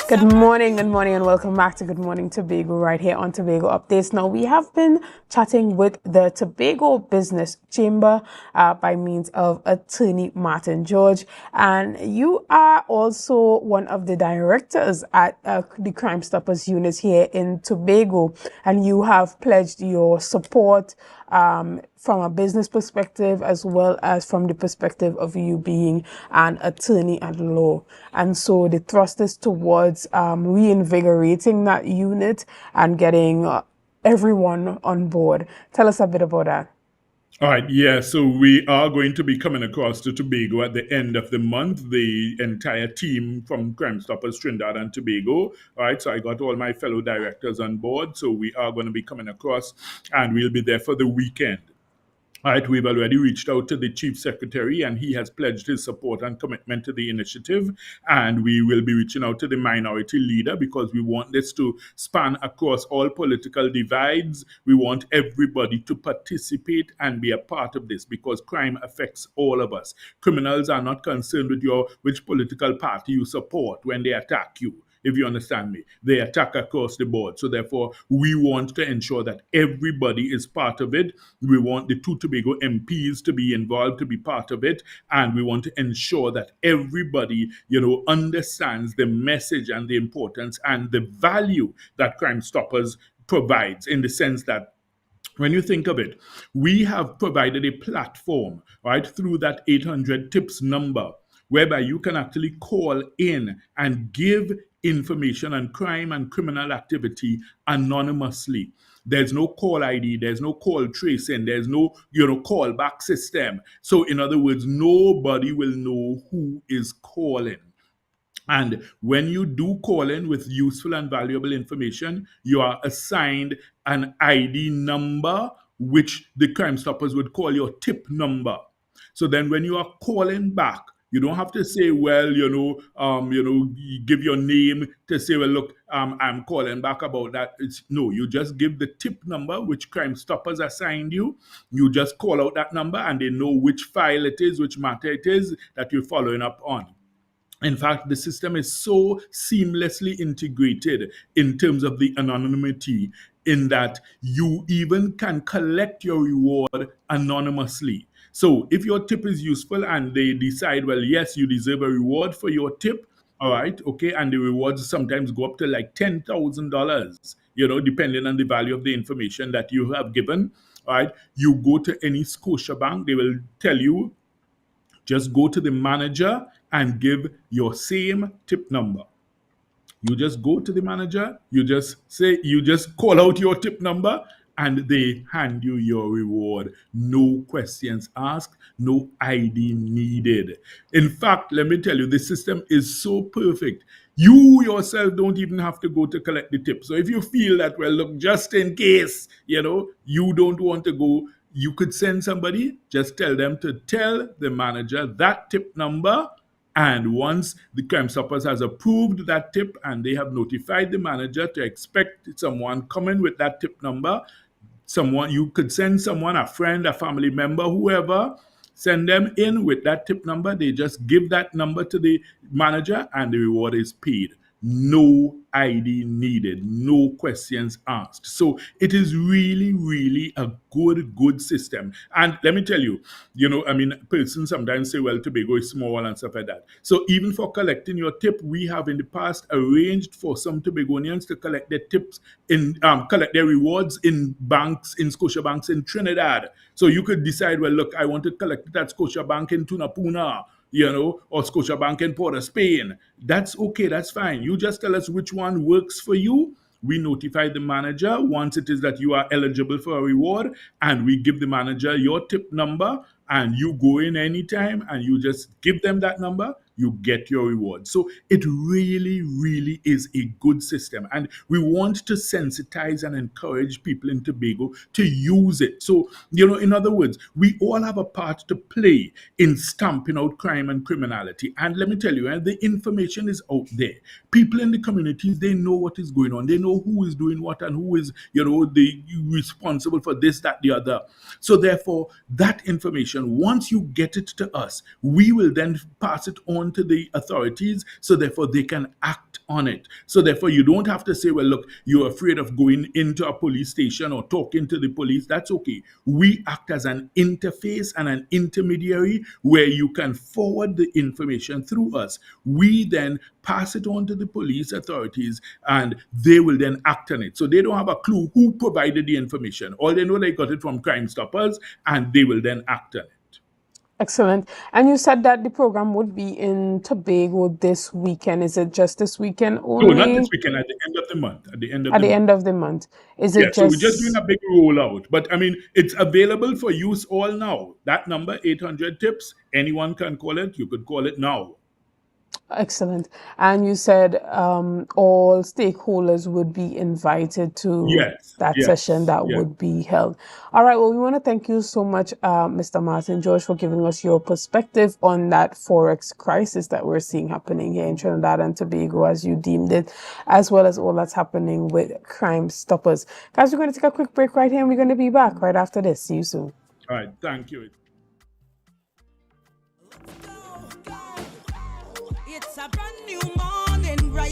Good morning, and welcome back to Good Morning Tobago right here on Tobago Updates. Now, we have been chatting with the Tobago Business Chamber by means of attorney Martin George, and you are also one of the directors at the Crime Stoppers unit here in Tobago, and you have pledged your support from a business perspective as well as from the perspective of you being an attorney at law. And so the thrust is towards reinvigorating that unit and getting everyone on board. Tell us a bit about that. All right, yeah, so we are going to be coming across to Tobago at the end of the month, the entire team from Crime Stoppers Trinidad and Tobago. All right, so I got all my fellow directors on board, so we are going to be coming across and we'll be there for the weekend. All right, we've already reached out to the chief secretary and he has pledged his support and commitment to the initiative. And we will be reaching out to the minority leader because we want this to span across all political divides. We want everybody to participate and be a part of this because crime affects all of us. Criminals are not concerned with which political party you support when they attack you, if you understand me. They attack across the board. So therefore, we want to ensure that everybody is part of it. We want the two Tobago MPs to be involved, to be part of it. And we want to ensure that everybody, understands the message and the importance and the value that Crime Stoppers provides, in the sense that when you think of it, we have provided a platform, right, through that 800 tips number, whereby you can actually call in and give information on crime and criminal activity anonymously. There's no call ID, there's no call tracing, there's no, callback system. So in other words, nobody will know who is calling. And when you do call in with useful and valuable information, you are assigned an ID number, which the Crime Stoppers would call your tip number. So then when you are calling back, you don't have to say, well, you give your name to say, well, look, I'm calling back about that. No, you just give the tip number, which Crime Stoppers assigned you. You just call out that number and they know which file it is, which matter it is that you're following up on. In fact, the system is so seamlessly integrated in terms of the anonymity, in that you even can collect your reward anonymously. So if your tip is useful and they decide, well, yes, you deserve a reward for your tip, all right, okay, and the rewards sometimes go up to like $10,000, depending on the value of the information that you have given, all right, you go to any Scotiabank, they will tell you, just go to the manager and give your same tip number. You just go to the manager, you just call out your tip number, and they hand you your reward. No questions asked, no ID needed. In fact, let me tell you, the system is so perfect. You yourself don't even have to go to collect the tip. So if you feel that, well, look, just in case, you don't want to go, you could send somebody, just tell them to tell the manager that tip number. And once the Crime Stoppers has approved that tip and they have notified the manager to expect someone coming with that tip number, you could send someone, a friend, a family member, whoever, send them in with that tip number. They just give that number to the manager and the reward is paid. No ID needed, no questions asked. So it is really, really a good system. And let me tell you, persons sometimes say, well, Tobago is small and stuff like that. So even for collecting your tip, we have in the past arranged for some Tobagonians to collect their tips collect their rewards in banks, in Scotia banks in Trinidad. So you could decide, well, look, I want to collect it at Scotia Bank in Tunapuna, or Scotiabank in Port of Spain. That's okay, that's fine. You just tell us which one works for you. We notify the manager once it is that you are eligible for a reward, and we give the manager your tip number, and you go in anytime and you just give them that number, you get your reward. So it really, really is a good system. And we want to sensitize and encourage people in Tobago to use it. So, in other words, we all have a part to play in stamping out crime and criminality. And let me tell you, the information is out there. People in the communities, they know what is going on. They know who is doing what and who is, responsible for this, that, the other. So therefore, that information, once you get it to us, we will then pass it on to the authorities, so therefore they can act on it. So therefore, you don't have to say, well, look, you're afraid of going into a police station or talking to the police. That's okay. We act as an interface and an intermediary where you can forward the information through us. We then pass it on to the police authorities and they will then act on it. So they don't have a clue who provided the information. All they know, they got it from Crime Stoppers and they will then act on it. Excellent. And you said that the program would be in Tobago this weekend. Is it just this weekend No, not this only? weekend, at the end of the month. At the end of At the the month. end of the month? Is Yeah, it so we're just doing just a big rollout. But I mean, it's available for use all now. That number, 800 tips, anyone can call it. You could call it now. excellent? And you said all stakeholders would be invited to Yes, that session yes, that yes. would be held. All right. Well, we want to thank you so much, Mr. Martin George, for giving us your perspective on that Forex crisis that we're seeing happening here in Trinidad and Tobago, as you deemed it, as well as all that's happening with Crime Stoppers. Guys, we're going to take a quick break right here, and we're going to be back right after this. See you soon. All right, thank you. It's a brand new morning, right?